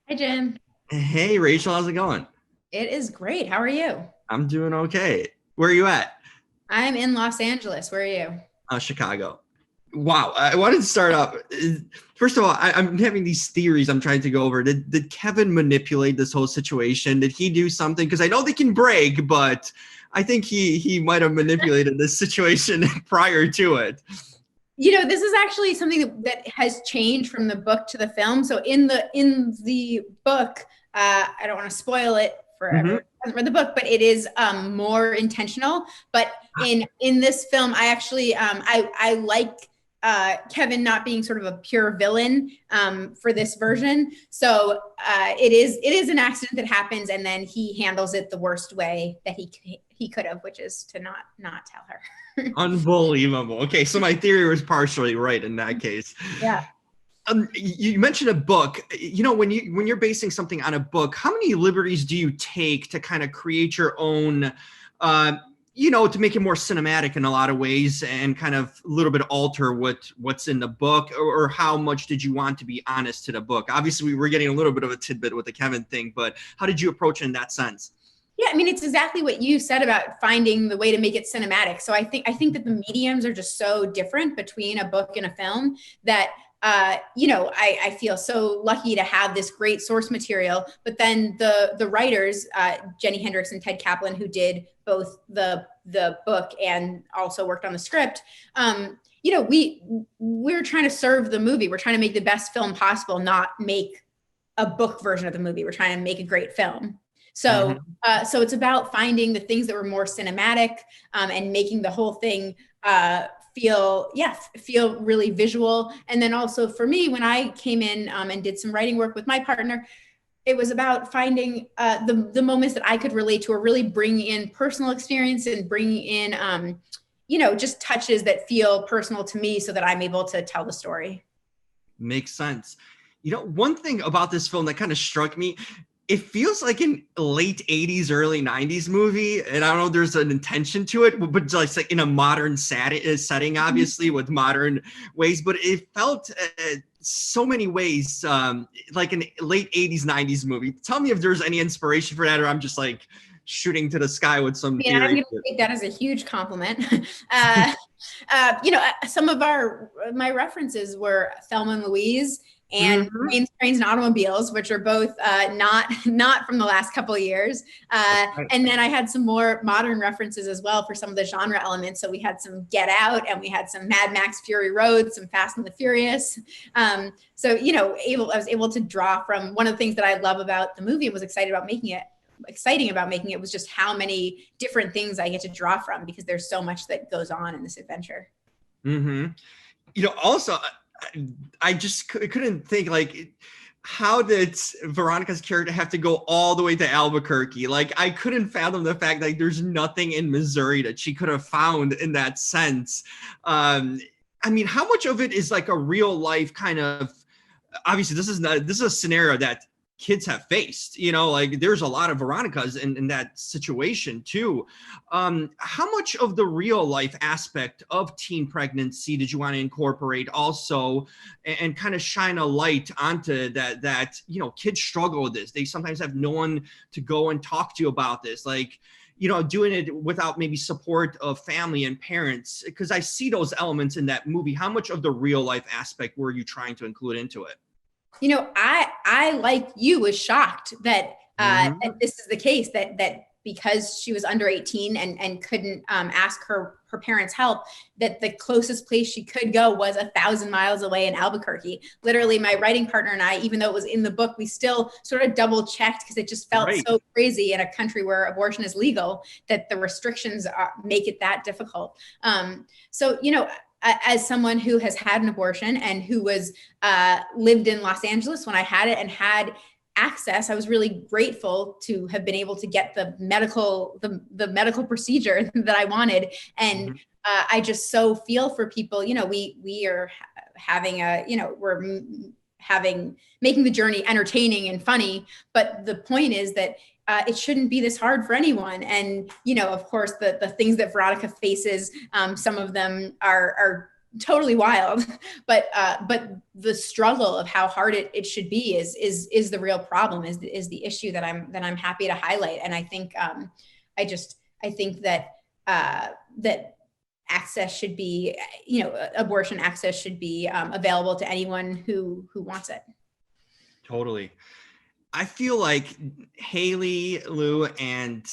Hi, Jim. Hey Rachel, how's it going? It is great. How are you? I'm doing okay. Where are you at? I'm in Los Angeles. Where are you? Chicago. Wow, I wanted to start off. First of all, I'm having these theories I'm trying to go over. Did Kevin manipulate this whole situation? Did he do something? Because I know they can break, but I think he might have manipulated this situation prior to it. This is actually something that has changed from the book to the film. So in the book, I don't want to spoil it for everyone Hmm. who hasn't read the book, but it is more intentional. But in this film, I actually I like Kevin not being sort of a pure villain for this version. So it is an accident that happens, and then he handles it the worst way that he could have, which is to not tell her. Unbelievable. Okay, so my theory was partially right in that case. Yeah. You mentioned a book. When you're basing something on a book, how many liberties do you take to kind of create your own, to make it more cinematic in a lot of ways and kind of a little bit alter what's in the book, or how much did you want to be honest to the book? Obviously, we were getting a little bit of a tidbit with the Kevin thing, but how did you approach it in that sense? Yeah, I mean, it's exactly what you said about finding the way to make it cinematic. So I think that the mediums are just so different between a book and a film that I feel so lucky to have this great source material. But then the writers, Jenny Hendricks and Ted Kaplan, who did both the book and also worked on the script, we're trying to serve the movie. We're trying to make the best film possible, not make a book version of the movie. We're trying to make a great film. So, Mm-hmm. so it's about finding the things that were more cinematic and making the whole thing feel really visual. And then also for me, when I came in and did some writing work with my partner, it was about finding the moments that I could relate to, or really bring in personal experience and bring in just touches that feel personal to me, so that I'm able to tell the story. Makes sense. One thing about this film that kind of struck me, it feels like an late 80s, early 90s movie. And I don't know if there's an intention to it, but just like in a modern setting, obviously, with modern ways. But it felt so many ways like an late 80s, 90s movie. Tell me if there's any inspiration for that, or I'm just like shooting to the sky with some I mean, I'm theory. going to take that as a huge compliment. uh, some of my references were Thelma and Louise and Mm-hmm. Planes, Trains, and Automobiles, which are both not from the last couple of years. And then I had some more modern references as well for some of the genre elements. So we had some Get Out, and we had some Mad Max Fury Road, some Fast and the Furious. I was able to draw from one of the things that I love about the movie and was exciting about making it was just how many different things I get to draw from, because there's so much that goes on in this adventure. Mm-hmm. Also, I just couldn't think, like, how did Veronica's character have to go all the way to Albuquerque? Like, I couldn't fathom the fact that, like, there's nothing in Missouri that she could have found in that sense. I mean, how much of it is like a real life kind of, obviously this is a scenario that kids have faced, like there's a lot of Veronicas in that situation too. How much of the real life aspect of teen pregnancy did you want to incorporate also, and kind of shine a light onto that kids struggle with this, they sometimes have no one to go and talk to you about this, like, doing it without maybe support of family and parents, because I see those elements in that movie. How much of the real life aspect were you trying to include into it? I like you was shocked that Mm-hmm. this is the case, that because she was under 18 and couldn't ask her parents help, that the closest place she could go was 1,000 miles away in Albuquerque. Literally, my writing partner and I, even though it was in the book, we still sort of double checked, because it just felt Right. so crazy in a country where abortion is legal, that the restrictions make it that difficult. So as someone who has had an abortion and who was lived in Los Angeles when I had it and had access, I was really grateful to have been able to get the medical procedure that I wanted. And Mm-hmm. I just so feel for people. We are having we're having making the journey entertaining and funny, but the point is that it shouldn't be this hard for anyone. And of course, the things that Veronica faces, some of them are totally wild, but the struggle of how hard it should be is the real problem, is the issue that I'm happy to highlight. And I think I think that that access should be, abortion access should be available to anyone who wants it. Totally. I feel like Haley, Lou, and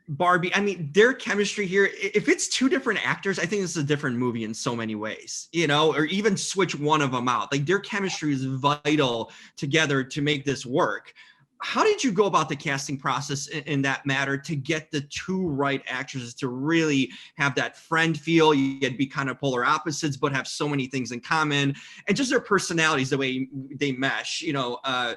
Barbie, I mean, their chemistry here, if it's two different actors, I think this is a different movie in so many ways, or even switch one of them out. Like, their chemistry is vital together to make this work. How did you go about the casting process in that matter to get the two right actresses to really have that friend feel? You'd be kind of polar opposites, but have so many things in common, and just their personalities, the way they mesh, I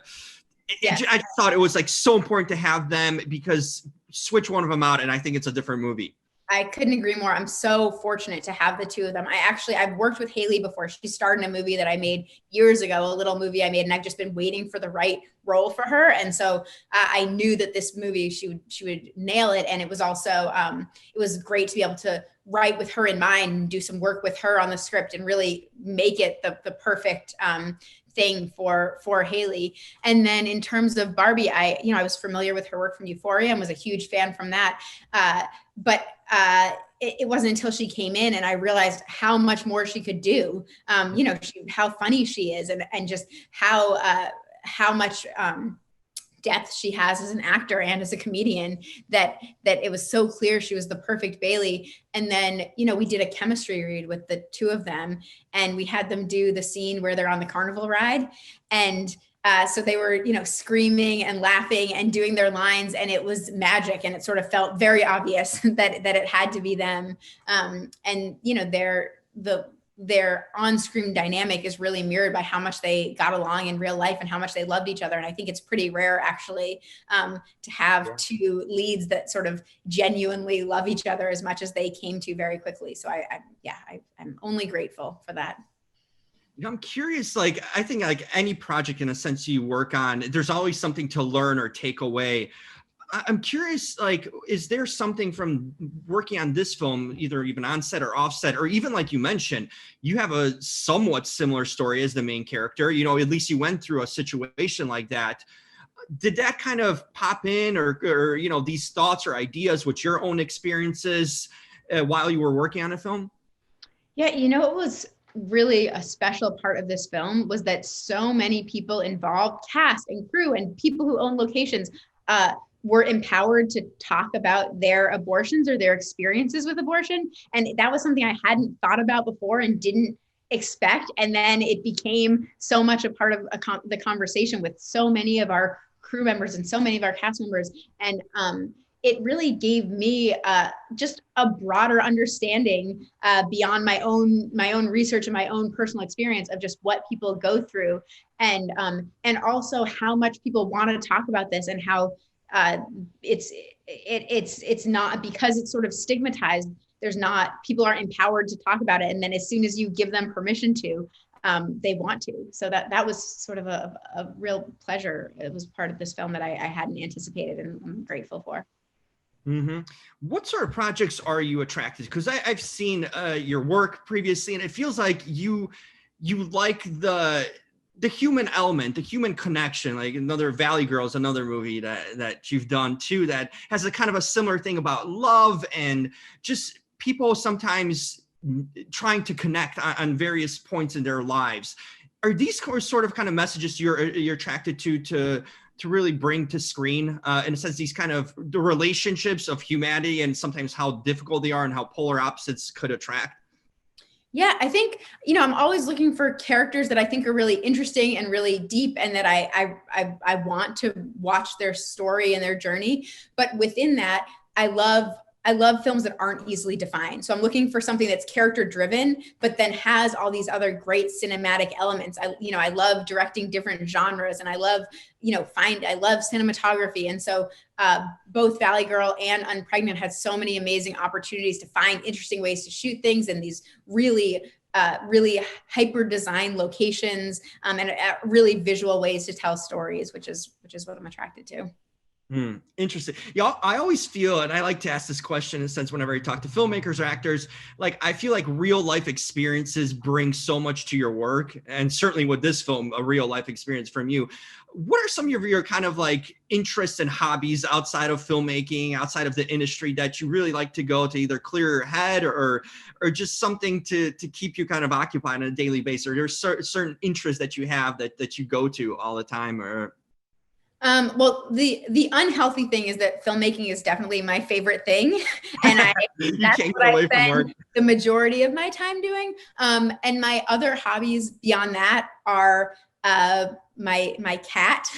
just thought it was like so important to have them, because switch one of them out and I think it's a different movie. I couldn't agree more. I'm so fortunate to have the two of them. I've worked with Haley before. She starred in a movie that I made years ago, a little movie I made, and I've just been waiting for the right role for her. And so I knew that this movie, she would nail it. And it was also, it was great to be able to write with her in mind and do some work with her on the script and really make it the perfect thing for Haley. And then in terms of Barbie, I was familiar with her work from Euphoria and was a huge fan from that. But it wasn't until she came in and I realized how much more she could do. How funny she is, and just how much depth she has as an actor and as a comedian, that it was so clear she was the perfect Bailey. And then, we did a chemistry read with the two of them, and we had them do the scene where they're on the carnival ride. And so they were, screaming and laughing and doing their lines, and it was magic. And it sort of felt very obvious that it had to be them. And, their on-screen dynamic is really mirrored by how much they got along in real life and how much they loved each other. And I think it's pretty rare, actually, to have two leads that sort of genuinely love each other as much as they came to very quickly. So I'm only grateful for that. I'm curious, I think like any project in a sense you work on, there's always something to learn or take away. I'm curious, is there something from working on this film, either even on set or off set, or even like you mentioned, you have a somewhat similar story as the main character, at least you went through a situation like that. Did that kind of pop in, or these thoughts or ideas with your own experiences while you were working on a film? Yeah, it was really a special part of this film was that so many people involved, cast and crew and people who own locations, were empowered to talk about their abortions or their experiences with abortion. And that was something I hadn't thought about before and didn't expect. And then it became so much a part of the conversation with so many of our crew members and so many of our cast members. And it really gave me just a broader understanding beyond my own research and my own personal experience of just what people go through, and also how much people want to talk about this, and how it's not, because it's sort of stigmatized, people aren't empowered to talk about it. And then as soon as you give them permission to, they want to. So that was sort of a real pleasure. It was part of this film that I hadn't anticipated, and I'm grateful for. Mm-hmm. What sort of projects are you attracted to? Because I've seen your work previously, and it feels like you like the human element, the human connection. Like another Valley Girls, another movie that you've done too, that has a kind of a similar thing about love and just people sometimes trying to connect on various points in their lives. Are these sort of kind of messages you're attracted to really bring to screen, in a sense, these kind of the relationships of humanity and sometimes how difficult they are and how polar opposites could attract? Yeah, I think, I'm always looking for characters that I think are really interesting and really deep, and that I want to watch their story and their journey. But within that, I love films that aren't easily defined. So I'm looking for something that's character driven, but then has all these other great cinematic elements. I love directing different genres, and I love cinematography. And so both Valley Girl and Unpregnant had so many amazing opportunities to find interesting ways to shoot things in these really hyper designed locations, and really visual ways to tell stories, which is what I'm attracted to. Interesting. Yeah, I always feel, and I like to ask this question in a sense whenever I talk to filmmakers or actors, like I feel like real life experiences bring so much to your work. And certainly with this film, a real life experience from you. What are some of your kind of like interests and hobbies outside of filmmaking, outside of the industry that you really like to go to either clear your head or just something to keep you kind of occupied on a daily basis? Or there's certain interests that you have that you go to all the time or Well, the unhealthy thing is that filmmaking is definitely my favorite thing, and that's can't what get away I from work. spend the majority of my time doing. And my other hobbies beyond that are my cat,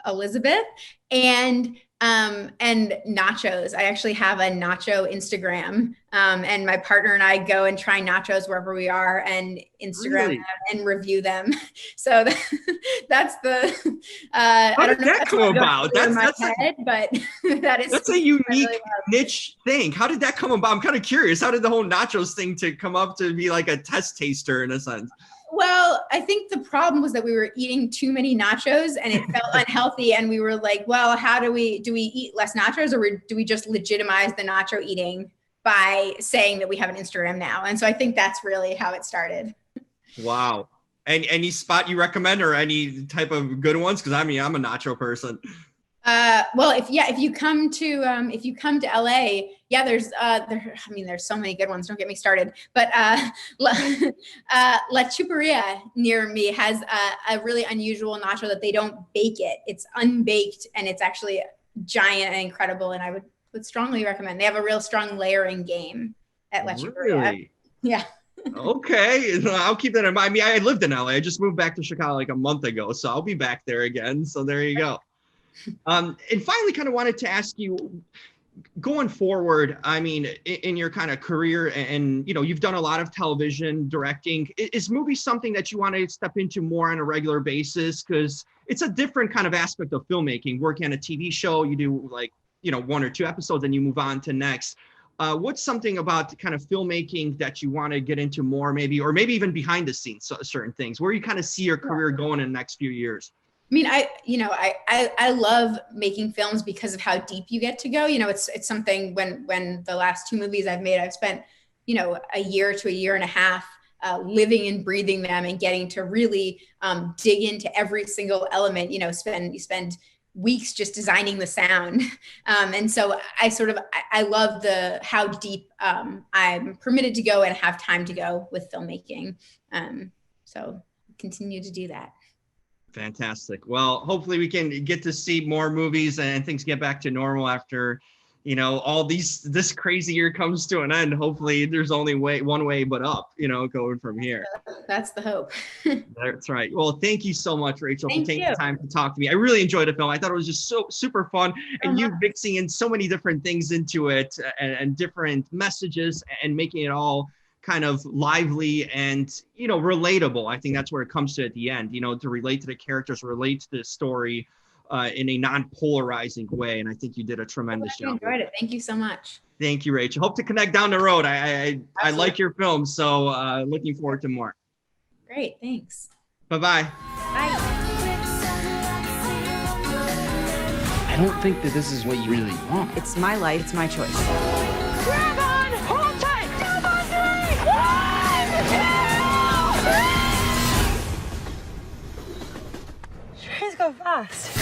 Elizabeth, and nachos. I actually have a nacho Instagram, and my partner and I go and try nachos wherever we are and Instagram Really? them and review them. So that's the, How did that come about? That's head, but that is that's a unique niche thing. How did that come about? I'm kind of curious. How did the whole nachos thing to come up to be like a test taster in a sense? Well, I think the problem was that we were eating too many nachos and it felt unhealthy. And we were like, well, do we eat less nachos, or do we just legitimize the nacho eating by saying that we have an Instagram now? And so I think that's really how it started. Wow. And any spot you recommend or any type of good ones? Cause I mean, I'm a nacho person. Well, if you come to LA, yeah, there's so many good ones. Don't get me started. But La Chuperia near me has a really unusual nacho that they don't bake it. It's unbaked and it's actually giant and incredible. And I would strongly recommend. They have a real strong layering game at La Chuperia. Really? Yeah. Okay, I'll keep that in mind. I mean, I lived in LA. I just moved back to Chicago like a month ago, so I'll be back there again. So there you go. And finally, kind of wanted to ask you, going forward, I mean, in your kind of career, and you've done a lot of television directing. Is movies something that you want to step into more on a regular basis? Because it's a different kind of aspect of filmmaking. Working on a TV show, you do like 1 or 2 episodes, and you move on to next. What's something about kind of filmmaking that you want to get into more, maybe, or maybe even behind the scenes, certain things where you kind of see your career going in the next few years? I mean, I love making films because of how deep you get to go. It's something when the last 2 movies I've made, I've spent, a year to a year and a half living and breathing them and getting to really dig into every single element. You spend weeks just designing the sound. And so I love how deep I'm permitted to go and have time to go with filmmaking. So continue to do that. Fantastic. Well, hopefully we can get to see more movies and things get back to normal after, all this crazy year comes to an end. Hopefully there's only one way but up, going from here. That's the hope. That's right. Well, thank you so much, Rachel, for taking the time to talk to me. I really enjoyed the film. I thought it was just so super fun, and you mixing in so many different things into it and different messages and making it all kind of lively and relatable. I think that's where it comes to at the end, to relate to the characters, relate to the story in a non-polarizing way. And I think you did a tremendous job. I enjoyed it. Thank you so much. Thank you, Rachel. Hope to connect down the road. I like your film, so looking forward to more. Great, thanks. Bye-bye. Bye. I don't think that this is what you really want. It's my life. It's my choice. Grab on! Hold tight! Jump on 3! 1, 2! Trees go fast.